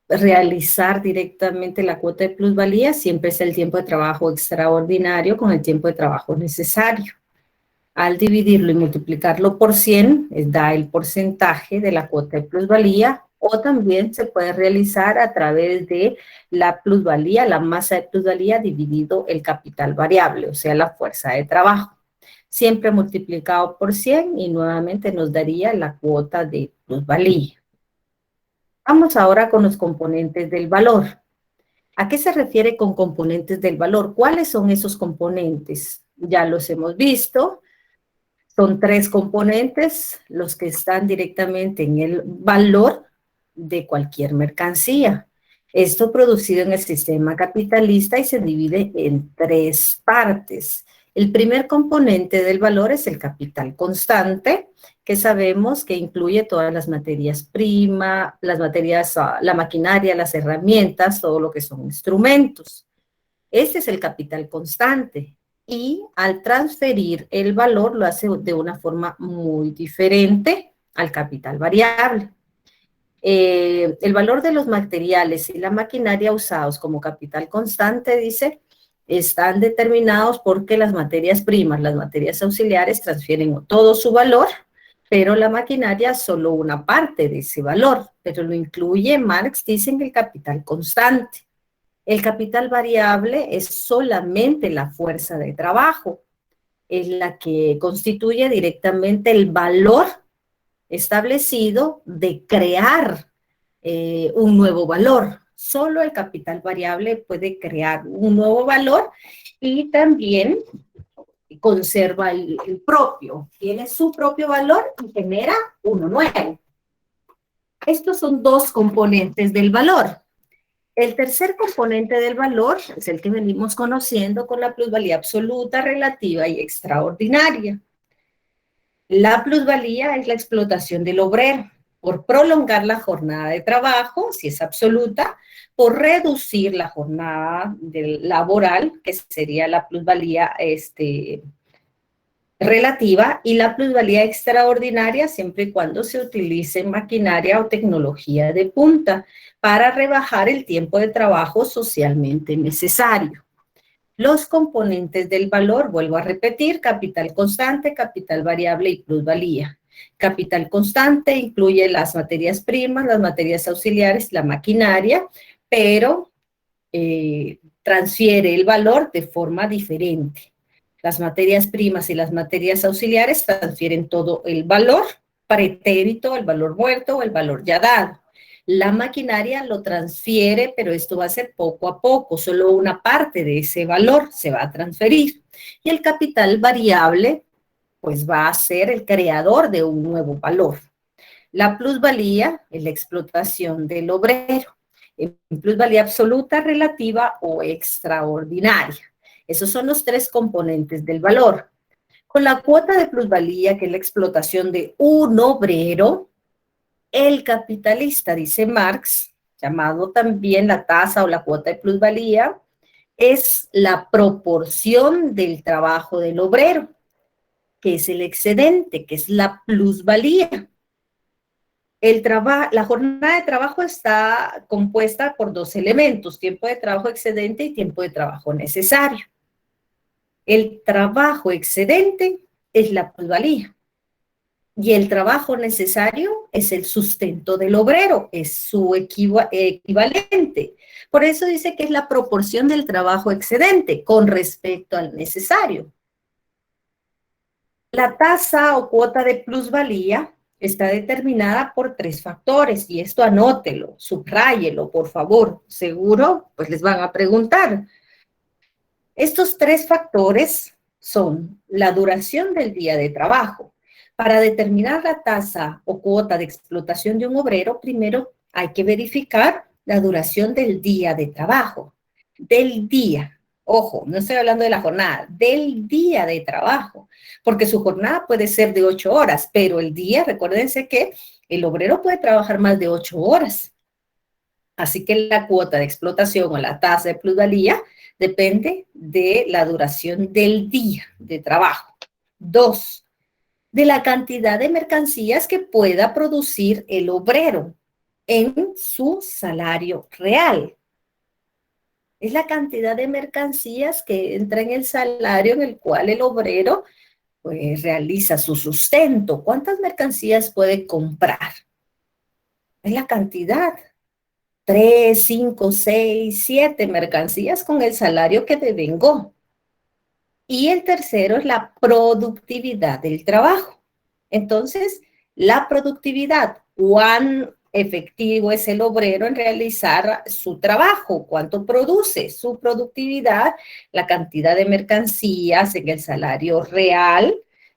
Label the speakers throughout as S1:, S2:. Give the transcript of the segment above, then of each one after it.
S1: realizar directamente la cuota de plusvalía, siempre es el tiempo de trabajo extraordinario con el tiempo de trabajo necesario. Al dividirlo y multiplicarlo por 100, da el porcentaje de la cuota de plusvalía, o también se puede realizar a través de la plusvalía, la masa de plusvalía dividido el capital variable, o sea, la fuerza de trabajo. Siempre multiplicado por 100 y nuevamente nos daría la cuota de plusvalía. Vamos ahora con los componentes del valor. ¿A qué se refiere con componentes del valor? ¿Cuáles son esos componentes? Ya los hemos visto. Son 3 componentes los que están directamente en el valor de cualquier mercancía. Esto producido en el sistema capitalista y se divide en 3 partes. El primer componente del valor es el capital constante, que sabemos que incluye todas las materias primas, la maquinaria, las herramientas, todo lo que son instrumentos. Este es el capital constante. Y al transferir el valor lo hace de una forma muy diferente al capital variable. El valor de los materiales y la maquinaria usados como capital constante, dice, están determinados porque las materias primas, las materias auxiliares transfieren todo su valor, pero la maquinaria solo una parte de ese valor, pero lo incluye, Marx dice, en el capital constante. El capital variable es solamente la fuerza de trabajo, es la que constituye directamente el valor establecido de crear un nuevo valor. Solo el capital variable puede crear un nuevo valor y también conserva el propio, tiene su propio valor y genera uno nuevo. Estos son 2 componentes del valor. El tercer componente del valor es el que venimos conociendo con la plusvalía absoluta, relativa y extraordinaria. La plusvalía es la explotación del obrero por prolongar la jornada de trabajo, si es absoluta, por reducir la jornada laboral, que sería la plusvalía relativa, y la plusvalía extraordinaria siempre y cuando se utilice maquinaria o tecnología de punta para rebajar el tiempo de trabajo socialmente necesario. Los componentes del valor, vuelvo a repetir, capital constante, capital variable y plusvalía. Capital constante incluye las materias primas, las materias auxiliares, la maquinaria, pero transfiere el valor de forma diferente. Las materias primas y las materias auxiliares transfieren todo el valor pretérito, el valor muerto o el valor ya dado. La maquinaria lo transfiere, pero esto va a ser poco a poco, solo una parte de ese valor se va a transferir. Y el capital variable, pues va a ser el creador de un nuevo valor. La plusvalía es la explotación del obrero, en plusvalía absoluta, relativa o extraordinaria. Esos son los 3 componentes del valor. Con la cuota de plusvalía, que es la explotación de un obrero, el capitalista, dice Marx, llamado también la tasa o la cuota de plusvalía, es la proporción del trabajo del obrero, que es el excedente, que es la plusvalía. La jornada de trabajo está compuesta por 2 elementos, tiempo de trabajo excedente y tiempo de trabajo necesario. El trabajo excedente es la plusvalía y el trabajo necesario es el sustento del obrero, es su equivalente. Por eso dice que es la proporción del trabajo excedente con respecto al necesario. La tasa o cuota de plusvalía está determinada por 3 factores, y esto anótelo, subráyelo, por favor. Seguro, pues les van a preguntar. Estos 3 factores son la duración del día de trabajo. Para determinar la tasa o cuota de explotación de un obrero, primero hay que verificar la duración del día de trabajo. Del día. Ojo, no estoy hablando de la jornada, del día de trabajo, porque su jornada puede ser de 8 horas, pero el día, recuérdense que el obrero puede trabajar más de 8 horas. Así que la cuota de explotación o la tasa de plusvalía depende de la duración del día de trabajo. 2, de la cantidad de mercancías que pueda producir el obrero. en su salario real. Es la cantidad de mercancías que entra en el salario en el cual el obrero pues, realiza su sustento. ¿Cuántas mercancías puede comprar? Es la cantidad. 3, 5, 6, 7 mercancías con el salario que devengó. Y el tercero es la productividad del trabajo. Entonces, la productividad, cuán efectivo es el obrero en realizar su trabajo, cuánto produce su productividad, la cantidad de mercancías en el salario real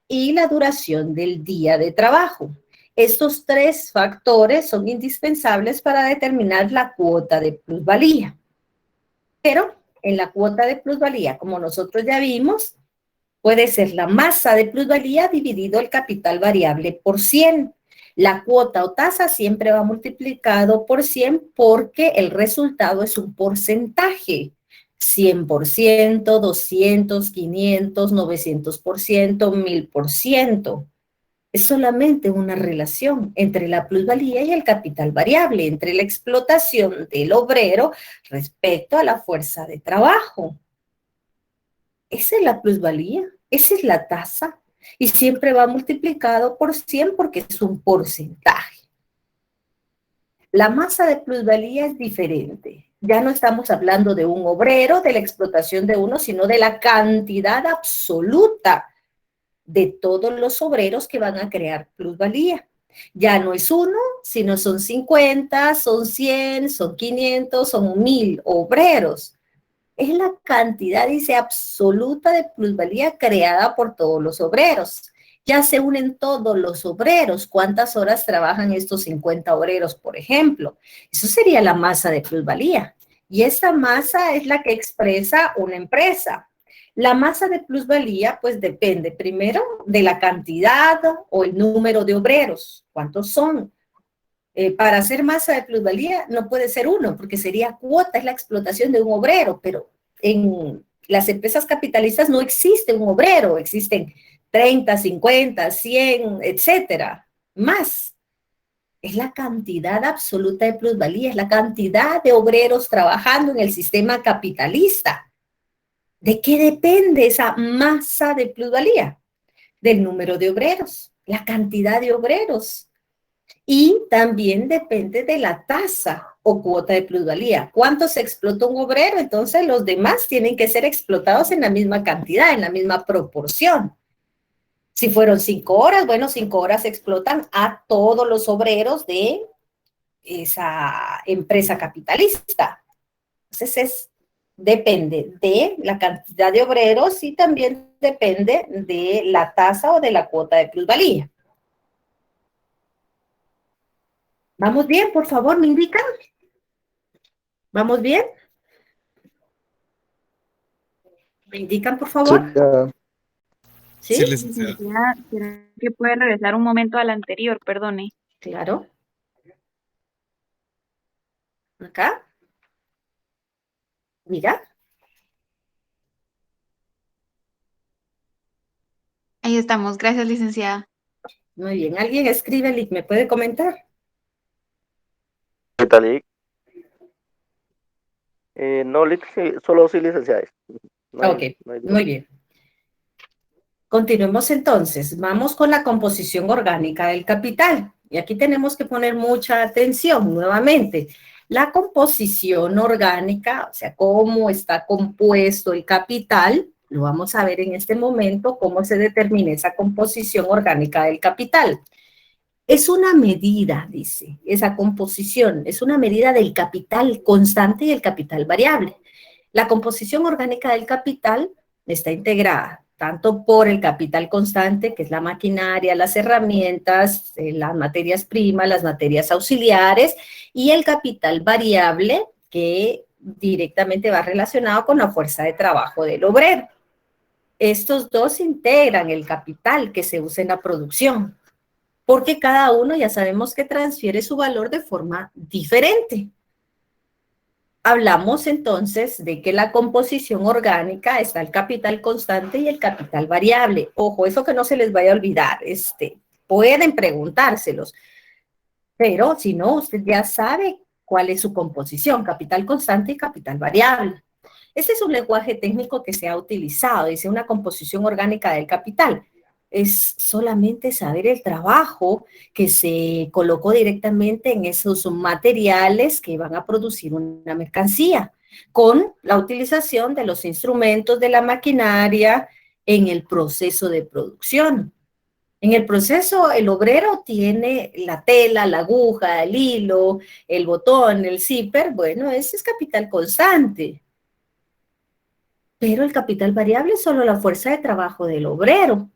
S1: y la duración del día de trabajo. Estos tres factores son indispensables para determinar la cuota de plusvalía. Pero en la cuota de plusvalía, como nosotros ya vimos, puede ser la masa de plusvalía dividido el capital variable por 100. La cuota o tasa siempre va multiplicado por 100 porque el resultado es un porcentaje. 100%, 200, 500, 900%, 1000%. Es solamente una relación entre la plusvalía y el capital variable, entre la explotación del obrero respecto a la fuerza de trabajo. Esa es la plusvalía, esa es la tasa, y siempre va multiplicado por 100 porque es un porcentaje. La masa de plusvalía es diferente. Ya no estamos hablando de un obrero, de la explotación de uno, sino de la cantidad absoluta de todos los obreros que van a crear plusvalía. Ya no es uno, sino son 50, son 100, son 500, son 1000 obreros. Es la cantidad, dice, absoluta de plusvalía creada por todos los obreros. Ya se unen todos los obreros. ¿Cuántas horas trabajan estos 50 obreros, por ejemplo? Eso sería la masa de plusvalía. Y esta masa es la que expresa una empresa. La masa de plusvalía, pues depende primero de la cantidad o el número de obreros. ¿Cuántos son? Para hacer masa de plusvalía no puede ser uno, porque sería cuota, es la explotación de un obrero, pero en las empresas capitalistas no existe un obrero, existen 30, 50, 100, etcétera, más. Es la cantidad absoluta de plusvalía, es la cantidad de obreros trabajando en el sistema capitalista. ¿De qué depende esa masa de plusvalía? Del número de obreros, la cantidad de obreros. Y también depende de la tasa o cuota de plusvalía. ¿Cuánto se explotó un obrero? Entonces los demás tienen que ser explotados en la misma cantidad, en la misma proporción. Si fueron 5 horas, bueno, 5 horas explotan a todos los obreros de esa empresa capitalista. Entonces depende de la cantidad de obreros y también depende de la tasa o de la cuota de plusvalía. ¿Vamos bien? Por favor, me indican. ¿Vamos bien? ¿Me indican, por
S2: Sí,
S1: favor?
S3: Sí,
S1: ¿Sí?
S3: licenciada, ¿será que puede regresar un momento al anterior? Perdone.
S1: Claro. Acá. Mira.
S3: Ahí estamos. Gracias, licenciada.
S1: Muy bien. ¿Alguien escribe, Lick? ¿Me puede comentar?
S2: ¿qué tal, Lick? No, Lick, sí, solo sí licenciadas. No
S1: Ok,
S2: hay, no hay duda.
S1: muy bien. Continuemos entonces. Vamos con la composición orgánica del capital. Y aquí tenemos que poner mucha atención nuevamente. La composición orgánica, o sea, cómo está compuesto el capital, lo vamos a ver en este momento, cómo se determina esa composición orgánica del capital. Es una medida, dice, esa composición, es una medida del capital constante y el capital variable. La composición orgánica del capital está integrada tanto por el capital constante, que es la maquinaria, las herramientas, las materias primas, las materias auxiliares, y el capital variable, que directamente va relacionado con la fuerza de trabajo del obrero. Estos dos integran el capital que se usa en la producción, porque cada uno ya sabemos que transfiere su valor de forma diferente. Hablamos entonces de que la composición orgánica está el capital constante y el capital variable. Ojo, eso que no se les vaya a olvidar, pueden preguntárselos. Pero si no, usted ya sabe cuál es su composición, capital constante y capital variable. Este es un lenguaje técnico que se ha utilizado, dice una composición orgánica del capital. Es solamente saber el trabajo que se colocó directamente en esos materiales que van a producir una mercancía, con la utilización de los instrumentos de la maquinaria en el proceso de producción. En el proceso, el obrero tiene la tela, la aguja, el hilo, el botón, el zipper. Bueno, ese es capital constante. Pero el capital variable es solo la fuerza de trabajo del obrero.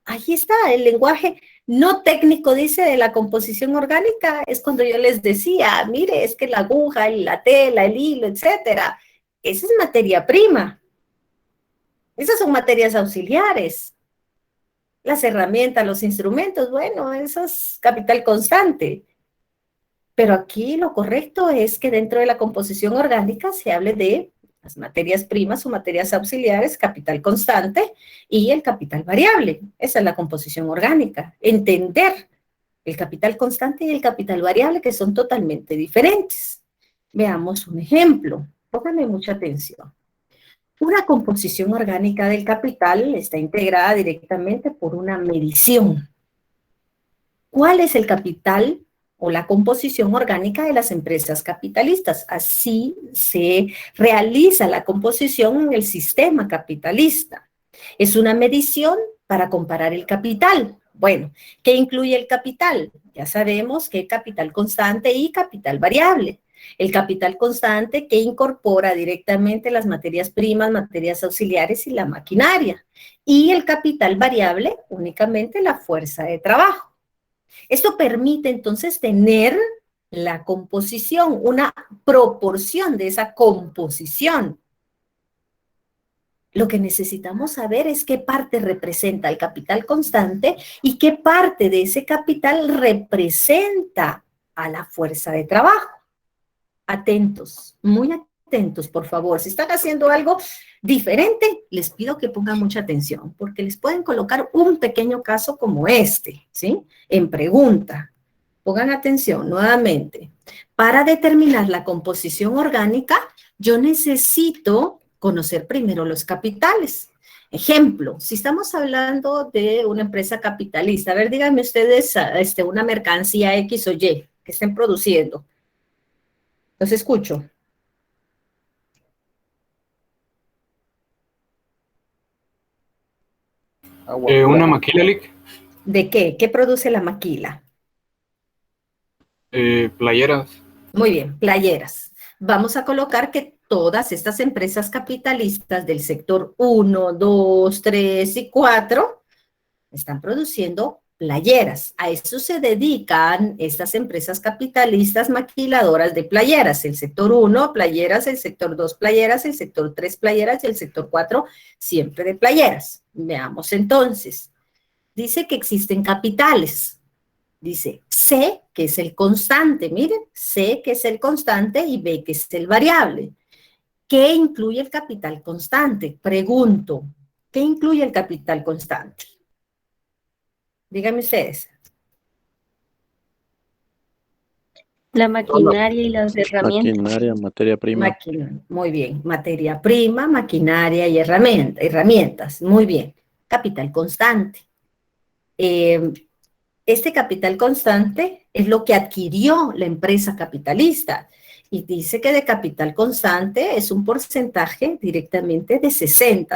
S1: Ahí está, el lenguaje no técnico, dice, de la composición orgánica, es cuando yo les decía, mire, es que la aguja, la tela, el hilo, etcétera, esa es materia prima. Esas son materias auxiliares. Las herramientas, los instrumentos, bueno, eso es capital constante. Pero aquí lo correcto es que dentro de la composición orgánica se hable de las materias primas o materias auxiliares, capital constante y el capital variable. Esa es la composición orgánica. Entender el capital constante y el capital variable, que son totalmente diferentes. Veamos un ejemplo. Pónganme mucha atención. Una composición orgánica del capital está integrada directamente por una medición. ¿Cuál es el capital o la composición orgánica de las empresas capitalistas? Así se realiza la composición en el sistema capitalista. Es una medición para comparar el capital. Bueno, ¿qué incluye el capital? Ya sabemos que capital constante y capital variable. El capital constante que incorpora directamente las materias primas, materias auxiliares y la maquinaria. Y el capital variable, únicamente la fuerza de trabajo. Esto permite entonces tener la composición, una proporción de esa composición. Lo que necesitamos saber es qué parte representa el capital constante y qué parte de ese capital representa a la fuerza de trabajo. Atentos, muy atentos, por favor. Si están haciendo algo diferente, les pido que pongan mucha atención, porque les pueden colocar un pequeño caso como este, ¿sí? En pregunta. Pongan atención nuevamente. Para determinar la composición orgánica, yo necesito conocer primero los capitales. Ejemplo, si estamos hablando de una empresa capitalista, a ver, díganme ustedes una mercancía X o Y que estén produciendo. Los escucho.
S4: Una maquila, Lick.
S1: ¿De qué? ¿Qué produce la maquila?
S4: Playeras.
S1: Muy bien, playeras. Vamos a colocar que todas estas empresas capitalistas del sector 1, 2, 3 y 4 están produciendo playeras. A eso se dedican estas empresas capitalistas maquiladoras de playeras. El sector 1, playeras, el sector 2, playeras, el sector 3, playeras y el sector 4, siempre de playeras. Veamos entonces. Dice que existen capitales. Dice C, que es el constante. Miren, C, que es el constante, y B, que es el variable. ¿Qué incluye el capital constante? Pregunto, ¿qué incluye el capital constante? Díganme ustedes.
S5: La maquinaria y las herramientas.
S6: Maquinaria, materia prima.
S1: Muy bien. Materia prima, maquinaria y herramientas. Muy bien. Capital constante. Este capital constante es lo que adquirió la empresa capitalista. Y dice que de capital constante es un porcentaje directamente de 60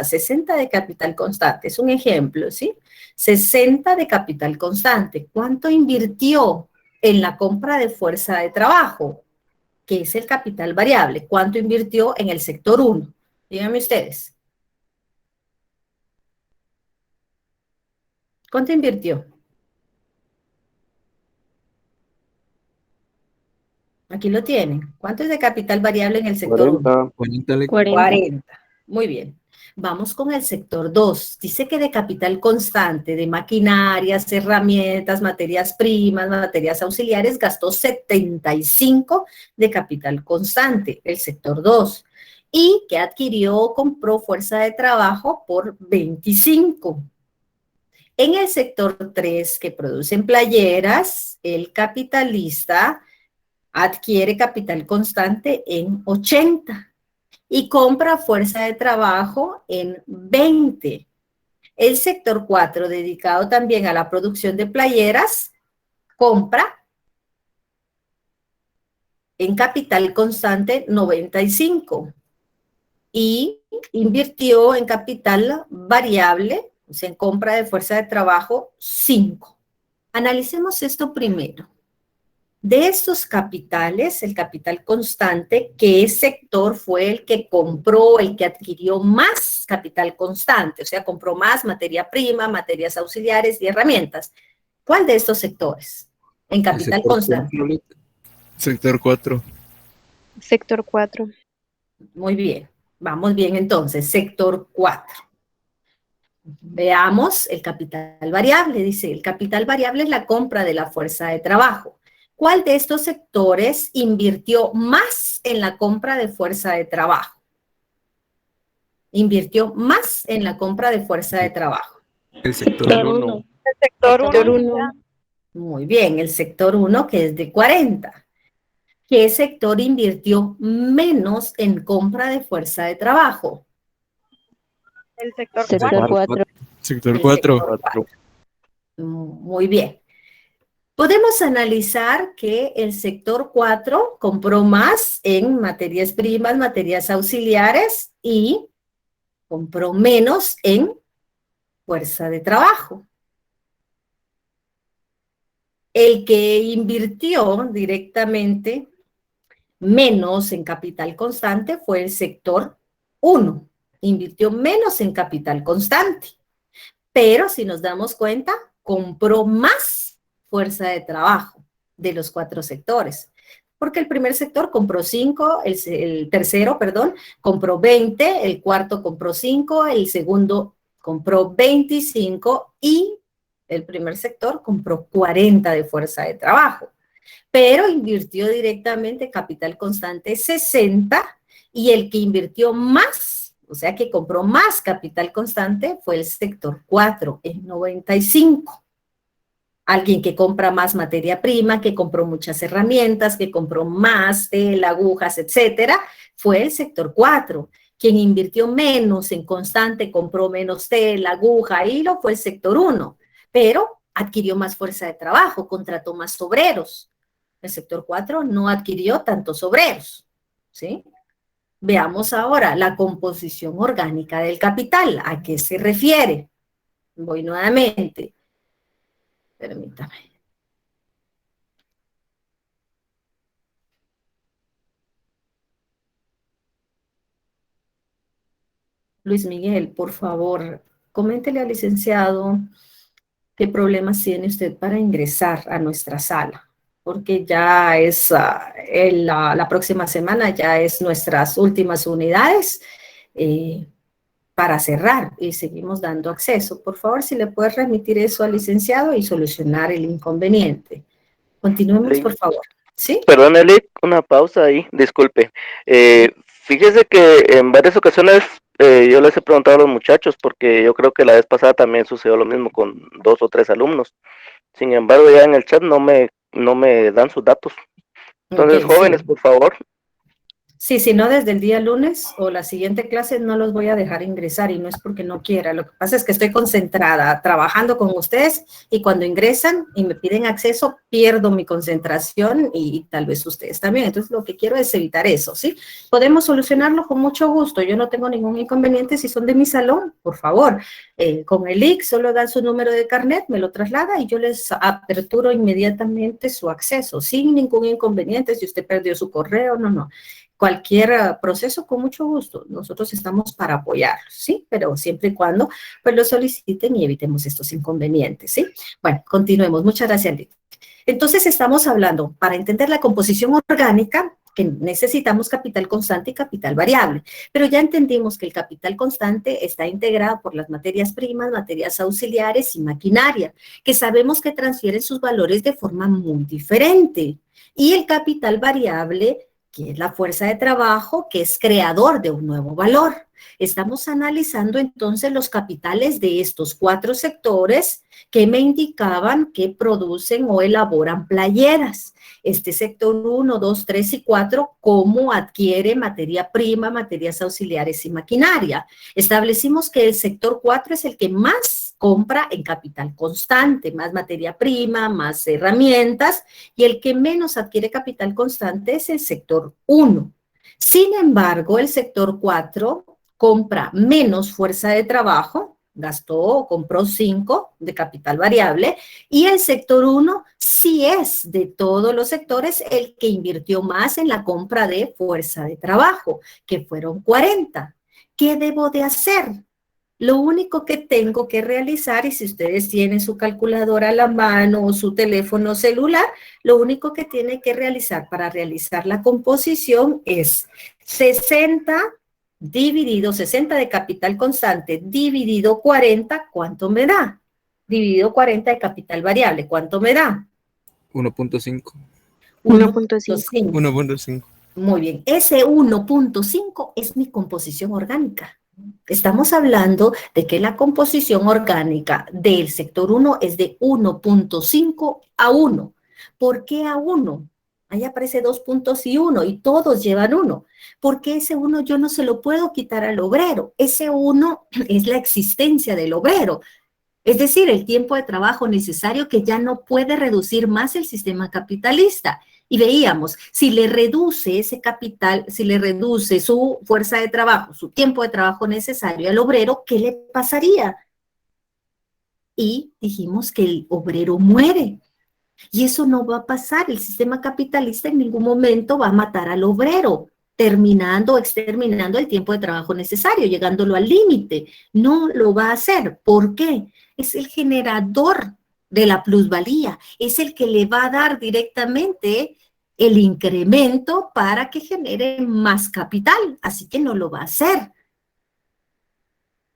S1: de capital constante. Es un ejemplo, ¿sí? 60 de capital constante. ¿Cuánto invirtió en la compra de fuerza de trabajo? Que es el capital variable. ¿Cuánto invirtió en el sector 1? Díganme ustedes. ¿Cuánto invirtió? Aquí lo tienen. ¿Cuánto es de capital variable en el sector 1?
S6: 40.
S1: 40. Muy bien. Vamos con el sector 2. Dice que de capital constante, de maquinarias, herramientas, materias primas, materias auxiliares, gastó 75 de capital constante, el sector 2. Y que adquirió, compró fuerza de trabajo por 25. En el sector 3, que producen playeras, el capitalista adquiere capital constante en 80 y compra fuerza de trabajo en 20. El sector 4, dedicado también a la producción de playeras, compra en capital constante 95 y invirtió en capital variable, o sea, en compra de fuerza de trabajo, 5. Analicemos esto primero. De estos capitales, el capital constante, ¿qué sector fue el que compró, el que adquirió más capital constante? O sea, compró más materia prima, materias auxiliares y herramientas. ¿Cuál de estos sectores? En capital constante.
S6: Sector 4.
S5: Sector 4.
S1: Muy bien. Vamos bien entonces. Sector 4. Veamos el capital variable. Dice, el capital variable es la compra de la fuerza de trabajo. ¿Cuál de estos sectores invirtió más en la compra de fuerza de trabajo? Invirtió más en la compra de fuerza de trabajo.
S6: El sector 1.
S3: El sector 1.
S1: Muy bien, el sector 1, que es de 40. ¿Qué sector invirtió menos en compra de fuerza de trabajo?
S3: El sector
S5: Sector 4.
S6: Sector 4.
S1: Muy bien. Podemos analizar que el sector 4 compró más en materias primas, materias auxiliares y compró menos en fuerza de trabajo. El que invirtió directamente menos en capital constante fue el sector 1. Invirtió menos en capital constante. Pero si nos damos cuenta, compró más fuerza de trabajo de los 4 sectores. Porque el primer sector compró 5, el tercero, perdón, compró 20, el cuarto compró 5, el segundo compró 25 y el primer sector compró 40 de fuerza de trabajo. Pero invirtió directamente capital constante 60 y el que invirtió más, o sea que compró más capital constante, fue el sector 4 en 95. Alguien que compra más materia prima, que compró muchas herramientas, que compró más tela, agujas, etcétera, fue el sector 4. Quien invirtió menos en constante, compró menos tela, aguja, hilo, fue el sector 1. Pero adquirió más fuerza de trabajo, contrató más obreros. El sector 4 no adquirió tantos obreros, ¿sí? Veamos ahora la composición orgánica del capital. ¿A qué se refiere? Voy nuevamente. Permítame. Luis Miguel, por favor, coméntele al licenciado qué problemas tiene usted para ingresar a nuestra sala, porque ya es la próxima semana, ya es nuestras últimas unidades para cerrar y seguimos dando acceso. Por favor, si le puede remitir eso al licenciado y solucionar el inconveniente. Continuemos, por favor. ¿Sí?
S2: Perdón, Eli, una pausa ahí, disculpe. Fíjese que en varias ocasiones yo les he preguntado a los muchachos, porque yo creo que la vez pasada también sucedió lo mismo con 2 o 3 alumnos. Sin embargo, ya en el chat no me dan sus datos. Entonces,
S1: Okay,
S2: jóvenes,
S1: sí.
S2: por favor.
S1: Sí, si no, desde el día lunes o la siguiente clase no los voy a dejar ingresar y no es porque no quiera. Lo que pasa es que estoy concentrada trabajando con ustedes y cuando ingresan y me piden acceso, pierdo mi concentración y tal vez ustedes también. Entonces, lo que quiero es evitar eso, ¿sí? Podemos solucionarlo con mucho gusto. Yo no tengo ningún inconveniente si son de mi salón, por favor. Con el IC solo dan su número de carnet, me lo traslada y yo les aperturo inmediatamente su acceso sin ningún inconveniente. Si usted perdió su correo, no. Cualquier proceso, con mucho gusto. Nosotros estamos para apoyarlos, ¿sí? Pero siempre y cuando pues lo soliciten y evitemos estos inconvenientes, ¿sí? Bueno, continuemos. Muchas gracias, Lidia. Entonces, estamos hablando, para entender la composición orgánica, que necesitamos capital constante y capital variable. Pero ya entendimos que el capital constante está integrado por las materias primas, materias auxiliares y maquinaria, que sabemos que transfieren sus valores de forma muy diferente. Y el capital variable que es la fuerza de trabajo, que es creador de un nuevo valor. Estamos analizando entonces los capitales de estos 4 sectores que me indicaban que producen o elaboran playeras. Este sector 1, 2, 3 y 4, cómo adquiere materia prima, materias auxiliares y maquinaria. Establecimos que el sector 4 es el que más compra en capital constante, más materia prima, más herramientas, y el que menos adquiere capital constante es el sector 1. Sin embargo, el sector 4 compra menos fuerza de trabajo, gastó o compró 5 de capital variable, y el sector 1 sí es de todos los sectores el que invirtió más en la compra de fuerza de trabajo, que fueron 40. ¿Qué debo de hacer? Lo único que tengo que realizar, y si ustedes tienen su calculadora a la mano o su teléfono celular, lo único que tiene que realizar para realizar la composición es 60 dividido 60 de capital constante dividido 40, ¿cuánto me da? Dividido 40 de capital variable, ¿cuánto me da?
S6: 1.5.
S5: 1.5.
S6: 1.5.
S1: Muy bien, ese 1.5 es mi composición orgánica. Estamos hablando de que la composición orgánica del sector 1 es de 1.5 a 1. ¿Por qué a 1? Ahí aparece 2 puntos y 1 y todos llevan 1. Porque ese 1 yo no se lo puedo quitar al obrero. Ese 1 es la existencia del obrero. Es decir, el tiempo de trabajo necesario que ya no puede reducir más el sistema capitalista. Y veíamos, si le reduce ese capital, si le reduce su fuerza de trabajo, su tiempo de trabajo necesario al obrero, ¿qué le pasaría? Y dijimos que el obrero muere. Y eso no va a pasar. El sistema capitalista en ningún momento va a matar al obrero, terminando o exterminando el tiempo de trabajo necesario, llegándolo al límite. No lo va a hacer. ¿Por qué? Es el generador de la plusvalía, es el que le va a dar directamente el incremento para que genere más capital, así que no lo va a hacer.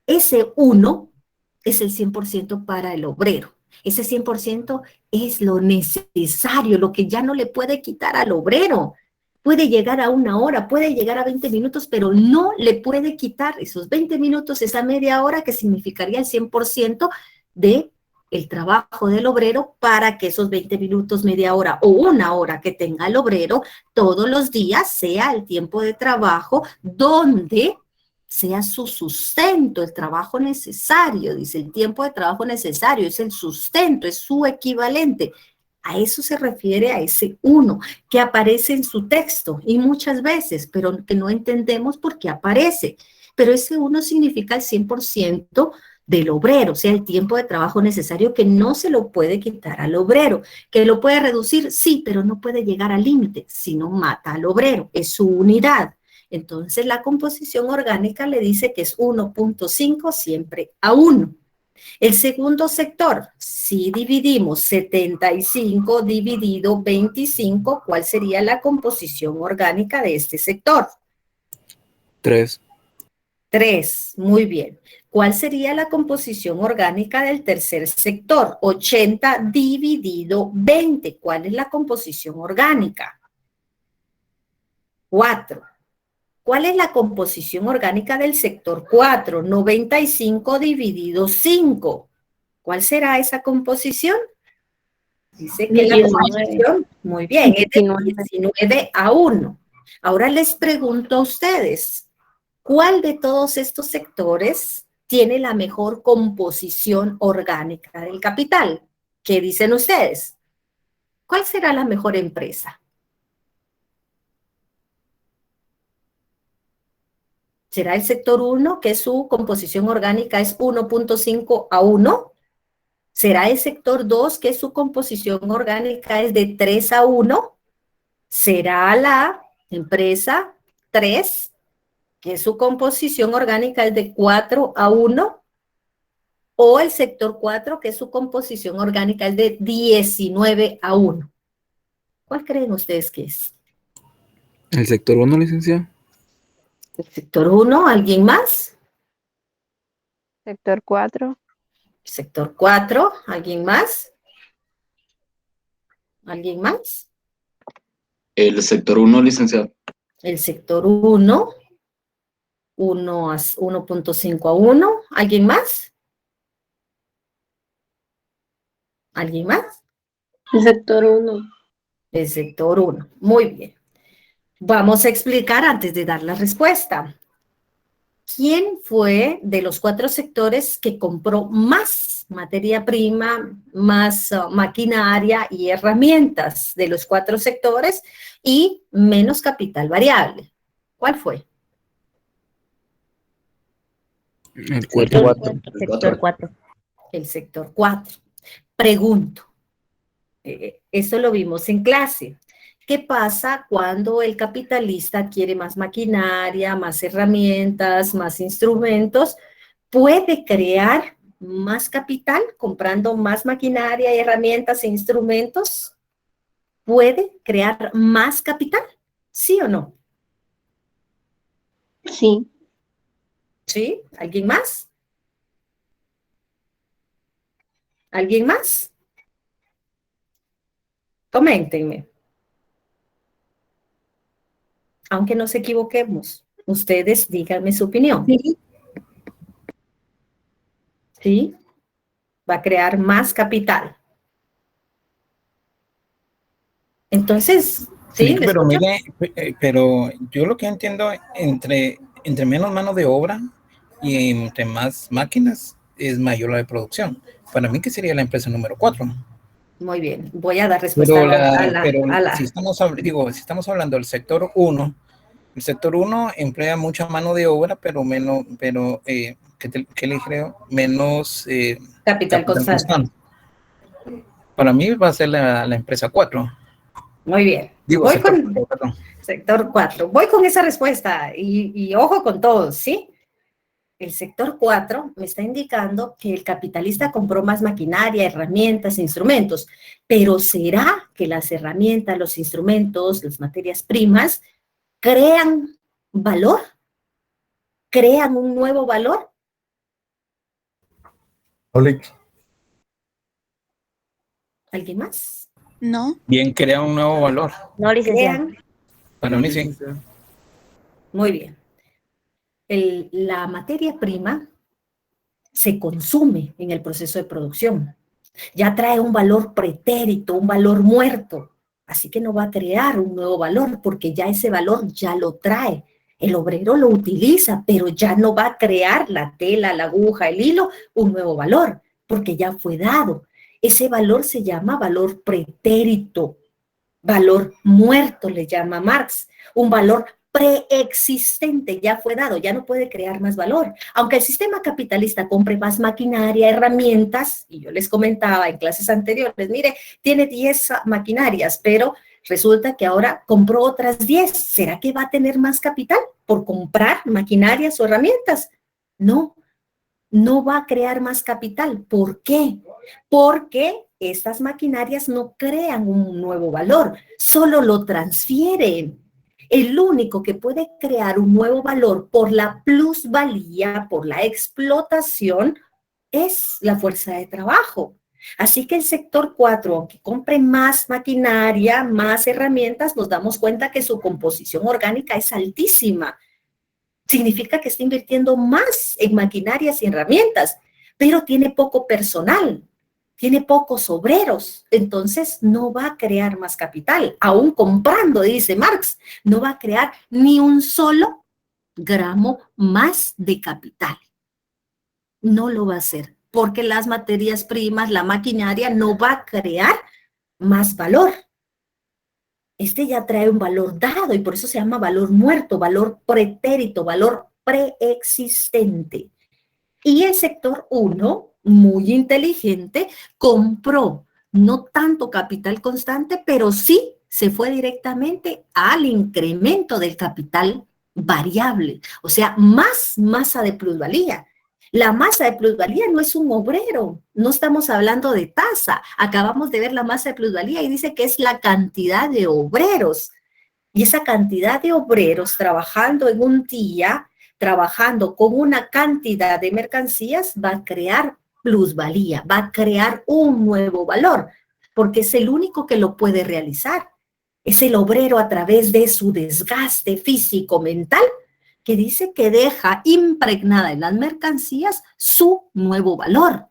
S1: Ese 1 es el 100% para el obrero. Ese 100% es lo necesario, lo que ya no le puede quitar al obrero. Puede llegar a 1 hora, puede llegar a 20 minutos, pero no le puede quitar esos 20 minutos, esa media hora que significaría el 100% de el trabajo del obrero para que esos 20 minutos, media hora o 1 hora que tenga el obrero todos los días sea el tiempo de trabajo donde sea su sustento, el trabajo necesario, dice el tiempo de trabajo necesario, es el sustento, es su equivalente. A eso se refiere a ese 1 que aparece en su texto y muchas veces, pero que no entendemos por qué aparece. Pero ese 1 significa el 100% del obrero, o sea, el tiempo de trabajo necesario que no se lo puede quitar al obrero. ¿Que lo puede reducir? Sí, pero no puede llegar al límite, si no mata al obrero, es su unidad. Entonces la composición orgánica le dice que es 1.5 siempre a 1. El segundo sector, si dividimos 75 dividido 25, ¿cuál sería la composición orgánica de este sector?
S6: 3.
S1: 3, muy bien. ¿Cuál sería la composición orgánica del tercer sector? 80 dividido 20. ¿Cuál es la composición orgánica? 4. ¿Cuál es la composición orgánica del sector 4? 95 dividido 5. ¿Cuál será esa composición? Dice que la
S5: 19.
S1: composición, muy bien, es de
S5: 19.
S1: 19 a 1. Ahora les pregunto a ustedes, ¿cuál de todos estos sectores tiene la mejor composición orgánica del capital? ¿Qué dicen ustedes? ¿Cuál será la mejor empresa? ¿Será el sector 1, que su composición orgánica es 1.5 a 1? ¿Será el sector 2, que su composición orgánica es de 3 a 1? ¿Será la empresa 3, que su composición orgánica es de 4 a 1? ¿O el sector 4, que su composición orgánica es de 19 a 1? ¿Cuál creen ustedes que es?
S6: El sector 1, licenciada.
S1: ¿El sector 1? ¿Alguien más?
S5: Sector 4.
S1: ¿Sector 4? ¿Alguien más? ¿Alguien más?
S7: El sector 1, licenciado.
S1: El sector 1, 1.5 a 1. ¿Alguien más? ¿Alguien más?
S5: El sector 1.
S1: El sector 1. Muy bien. Vamos a explicar antes de dar la respuesta. ¿Quién fue de los 4 sectores que compró más materia prima, más maquinaria y herramientas de los 4 sectores y menos capital variable? ¿Cuál fue?
S6: El
S5: Sector
S6: 4.
S5: 4. Sector 4.
S1: El sector 4. Pregunto, esto lo vimos en clase. ¿Qué pasa cuando el capitalista quiere más maquinaria, más herramientas, más instrumentos? ¿Puede crear más capital comprando más maquinaria, herramientas e instrumentos? ¿Puede crear más capital? ¿Sí o no?
S5: Sí.
S1: ¿Sí? ¿Alguien más? ¿Alguien más? Coméntenme. Aunque nos equivoquemos, ustedes díganme su opinión.
S5: Sí.
S1: ¿Sí? Va a crear más capital. Entonces, ¿sí?
S7: Sí,
S1: ¿Me
S7: pero
S1: escuchan?
S7: mire, pero yo lo que entiendo, entre menos mano de obra y entre más máquinas, es mayor la de producción. Para mí, que sería la empresa número 4.
S1: Muy bien, voy a dar respuesta
S7: Pero,
S1: a
S7: si
S1: la...
S7: estamos hablando del sector 1, el sector 1 emplea mucha mano de obra, pero menos, ¿qué le creo? Menos
S1: Capital
S7: capital
S1: constante.
S7: constante. Para mí va a ser la empresa 4.
S1: Muy bien.
S7: Digo,
S1: Voy
S7: sector
S1: con
S7: 4, perdón.
S1: sector 4. Voy con esa respuesta y ojo con todos, ¿sí? El sector 4 me está indicando que el capitalista compró más maquinaria, herramientas, instrumentos, pero ¿será que las herramientas, los instrumentos, las materias primas crean valor? ¿Crean un nuevo valor? ¿Alguien más?
S3: No.
S7: Bien, crea un nuevo valor.
S5: No, licenciada.
S1: ¿Crean?
S7: Para mí sí.
S1: Muy bien. La materia prima se consume en el proceso de producción. Ya trae un valor pretérito, un valor muerto. Así que no va a crear un nuevo valor porque ya ese valor ya lo trae. El obrero lo utiliza, pero ya no va a crear la tela, la aguja, el hilo, un nuevo valor, porque ya fue dado. Ese valor se llama valor pretérito, valor muerto le llama Marx, un valor preexistente, ya fue dado, ya no puede crear más valor. Aunque el sistema capitalista compre más maquinaria, herramientas, y yo les comentaba en clases anteriores, mire, tiene 10 maquinarias, pero resulta que ahora compró otras 10. ¿Será que va a tener más capital por comprar maquinarias o herramientas? No, no va a crear más capital. ¿Por qué? Porque estas maquinarias no crean un nuevo valor, solo lo transfieren. El único que puede crear un nuevo valor por la plusvalía, por la explotación, es la fuerza de trabajo. Así que el sector 4, aunque compre más maquinaria, más herramientas, nos damos cuenta que su composición orgánica es altísima. Significa que está invirtiendo más en maquinarias y herramientas, pero tiene poco personal, tiene pocos obreros, entonces no va a crear más capital. Aún comprando, dice Marx, no va a crear ni un solo gramo más de capital. No lo va a hacer, porque las materias primas, la maquinaria no va a crear más valor. Este ya trae un valor dado y por eso se llama valor muerto, valor pretérito, valor preexistente. Y el sector 1, muy inteligente, compró no tanto capital constante, pero sí se fue directamente al incremento del capital variable, o sea, más masa de plusvalía. La masa de plusvalía no es un obrero, no estamos hablando de tasa. Acabamos de ver la masa de plusvalía y dice que es la cantidad de obreros. Y esa cantidad de obreros trabajando en un día, trabajando con una cantidad de mercancías, va a crear plusvalía, va a crear un nuevo valor, porque es el único que lo puede realizar. Es el obrero a través de su desgaste físico-mental que dice que deja impregnada en las mercancías su nuevo valor.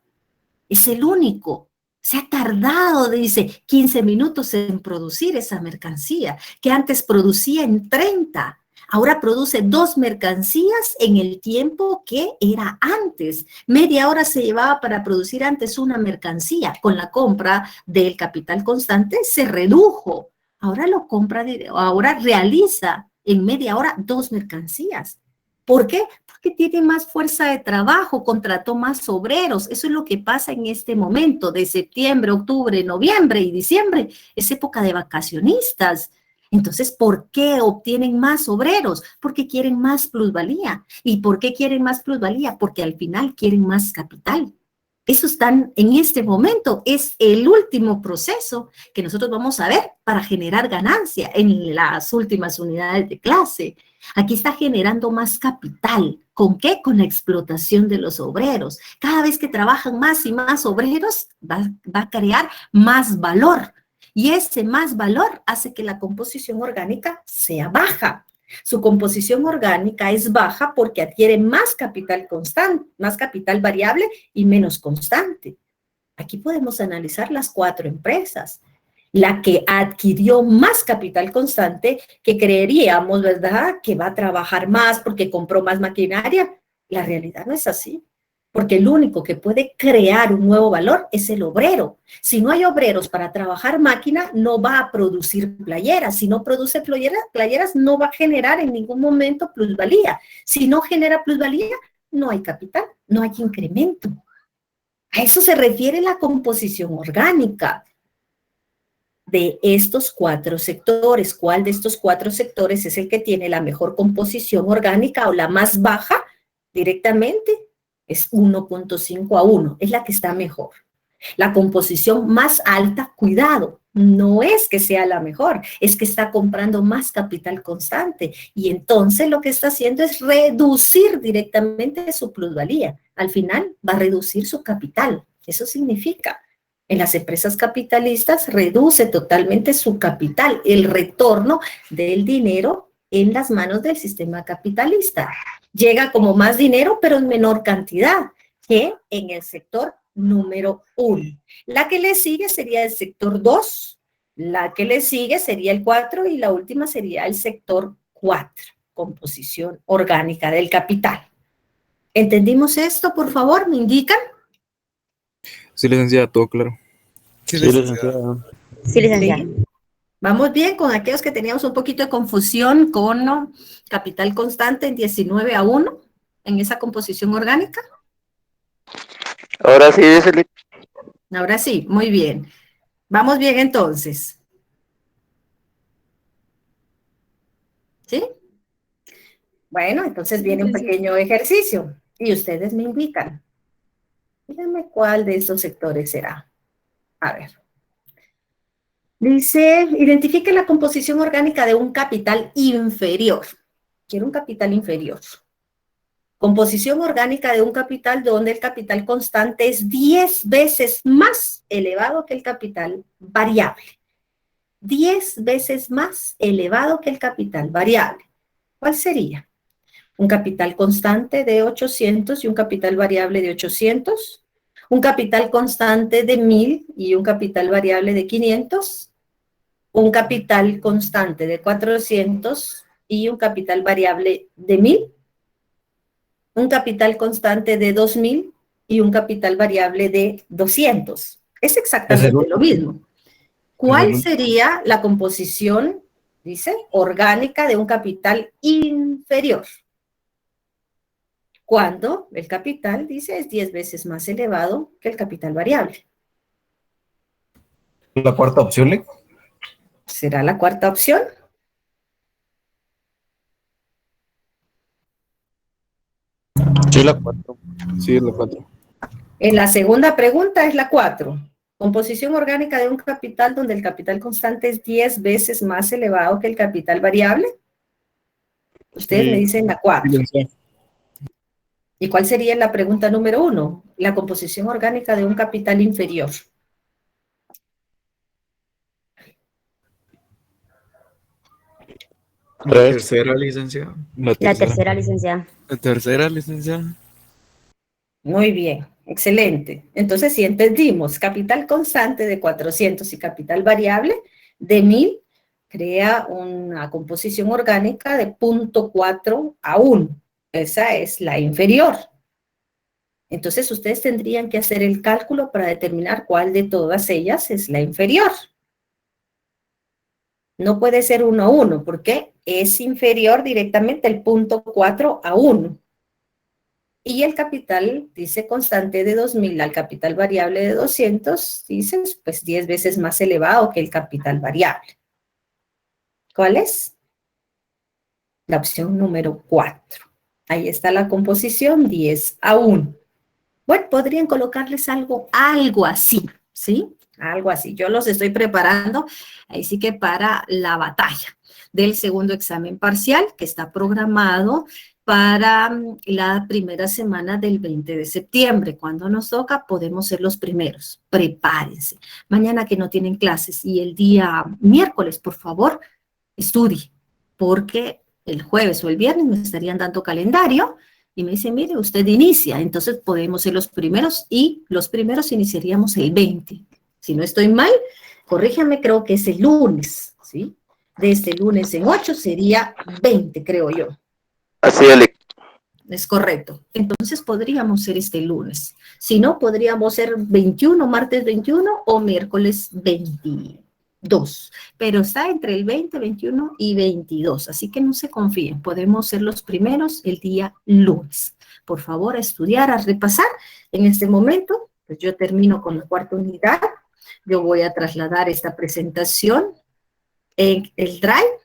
S1: Es el único. Se ha tardado, dice, 15 minutos en producir esa mercancía, que antes producía en 30. Ahora produce 2 mercancías en el tiempo que era antes. Media hora se llevaba para producir antes una mercancía. Con la compra del capital constante se redujo. Ahora lo compra, ahora realiza en media hora 2 mercancías. ¿Por qué? Porque tiene más fuerza de trabajo, contrató más obreros. Eso es lo que pasa en este momento de septiembre, octubre, noviembre y diciembre. Es época de vacacionistas. Entonces, ¿por qué obtienen más obreros? Porque quieren más plusvalía. ¿Y por qué quieren más plusvalía? Porque al final quieren más capital. Eso están en este momento, es el último proceso que nosotros vamos a ver para generar ganancia en las últimas unidades de clase. Aquí está generando más capital. ¿Con qué? Con la explotación de los obreros. Cada vez que trabajan más y más obreros, va a crear más valor. Y ese más valor hace que la composición orgánica sea baja. Su composición orgánica es baja porque adquiere más capital constante, más capital variable y menos constante. Aquí podemos analizar las 4 empresas. La que adquirió más capital constante, que creeríamos, ¿verdad?, que va a trabajar más porque compró más maquinaria. La realidad no es así. Porque el único que puede crear un nuevo valor es el obrero. Si no hay obreros para trabajar máquina, no va a producir playeras. Si no produce playeras, no va a generar en ningún momento plusvalía. Si no genera plusvalía, no hay capital, no hay incremento. A eso se refiere la composición orgánica de estos 4 sectores. ¿Cuál de estos 4 sectores es el que tiene la mejor composición orgánica o la más baja directamente? Es 1.5 a 1, es la que está mejor. La composición más alta, cuidado, no es que sea la mejor, es que está comprando más capital constante y entonces lo que está haciendo es reducir directamente su plusvalía. Al final va a reducir su capital. Eso significa, en las empresas capitalistas reduce totalmente su capital, el retorno del dinero en las manos del sistema capitalista. Llega como más dinero, pero en menor cantidad que en el sector número 1. La que le sigue sería el sector 2, la que le sigue sería el 4 y la última sería el sector 4, composición orgánica del capital. ¿Entendimos esto, por favor? ¿Me indican?
S6: Sí, licenciada, todo claro.
S8: Sí, licenciada.
S5: Sí, licenciada.
S1: Sí. Vamos bien con aquellos que teníamos un poquito de confusión con, ¿no?, capital constante en 19 a 1 en esa composición orgánica.
S2: Ahora sí, dice.
S1: Ahora sí, muy bien. Vamos bien entonces. ¿Sí? Bueno, entonces viene un pequeño ejercicio y ustedes me indican. Díganme cuál de estos sectores será. A ver. Dice, identifique la composición orgánica de un capital inferior. Quiero un capital inferior. Composición orgánica de un capital donde el capital constante es 10 veces más elevado que el capital variable. 10 veces más elevado que el capital variable. ¿Cuál sería? Un capital constante de 800 y un capital variable de 800. Un capital constante de 1000 y un capital variable de 500. Un capital constante de 400 y un capital variable de 1000. Un capital constante de 2000 y un capital variable de 200. Es exactamente lo mismo. ¿Cuál sería la composición, dice, orgánica de un capital inferior? Cuando el capital, dice, es 10 veces más elevado que el capital variable.
S8: La cuarta opción, ¿le?
S1: ¿Será la cuarta opción?
S8: Sí, la 4.
S6: Sí, es la 4.
S1: En la segunda pregunta es la 4. Composición orgánica de un capital donde el capital constante es 10 veces más elevado que el capital variable. Ustedes me dicen la 4. ¿Y cuál sería la pregunta número 1? La composición orgánica de un capital inferior.
S6: La
S8: 3.
S6: tercera, licenciado.
S5: La tercera, licenciada.
S6: La tercera, licenciada.
S1: Muy bien, excelente. Entonces, si entendimos, capital constante de 400 y capital variable de 1000, crea una composición orgánica de 0.4 a 1. Esa es la inferior. Entonces, ustedes tendrían que hacer el cálculo para determinar cuál de todas ellas es la inferior. No puede ser 1 a 1, porque es inferior directamente el 0.4 a 1. Y el capital, dice constante de 2000 al capital variable de 200, dices, pues 10 veces más elevado que el capital variable. ¿Cuál es? La opción número 4. Ahí está la composición, 10 a 1. Bueno, podrían colocarles algo así, ¿sí? Algo así. Yo los estoy preparando, ahí sí que para la batalla del segundo examen parcial, que está programado para la primera semana del 20 de septiembre. Cuando nos toca, podemos ser los primeros. Prepárense. Mañana que no tienen clases y el día miércoles, por favor, estudie, porque el jueves o el viernes me estarían dando calendario y me dicen, mire, usted inicia, entonces podemos ser los primeros y los primeros iniciaríamos el 20. Si no estoy mal, corríjame, creo que es el lunes, ¿sí? De este lunes en 8 sería 20, creo yo.
S2: Así es.
S1: Es correcto. Entonces podríamos ser este lunes. Si no, podríamos ser 21, martes 21 o miércoles 22. Pero está entre el 20, 21 y 22. Así que no se confíen. Podemos ser los primeros el día lunes. Por favor, a estudiar, a repasar. En este momento, pues yo termino con la cuarta unidad. Yo voy a trasladar esta presentación en el Drive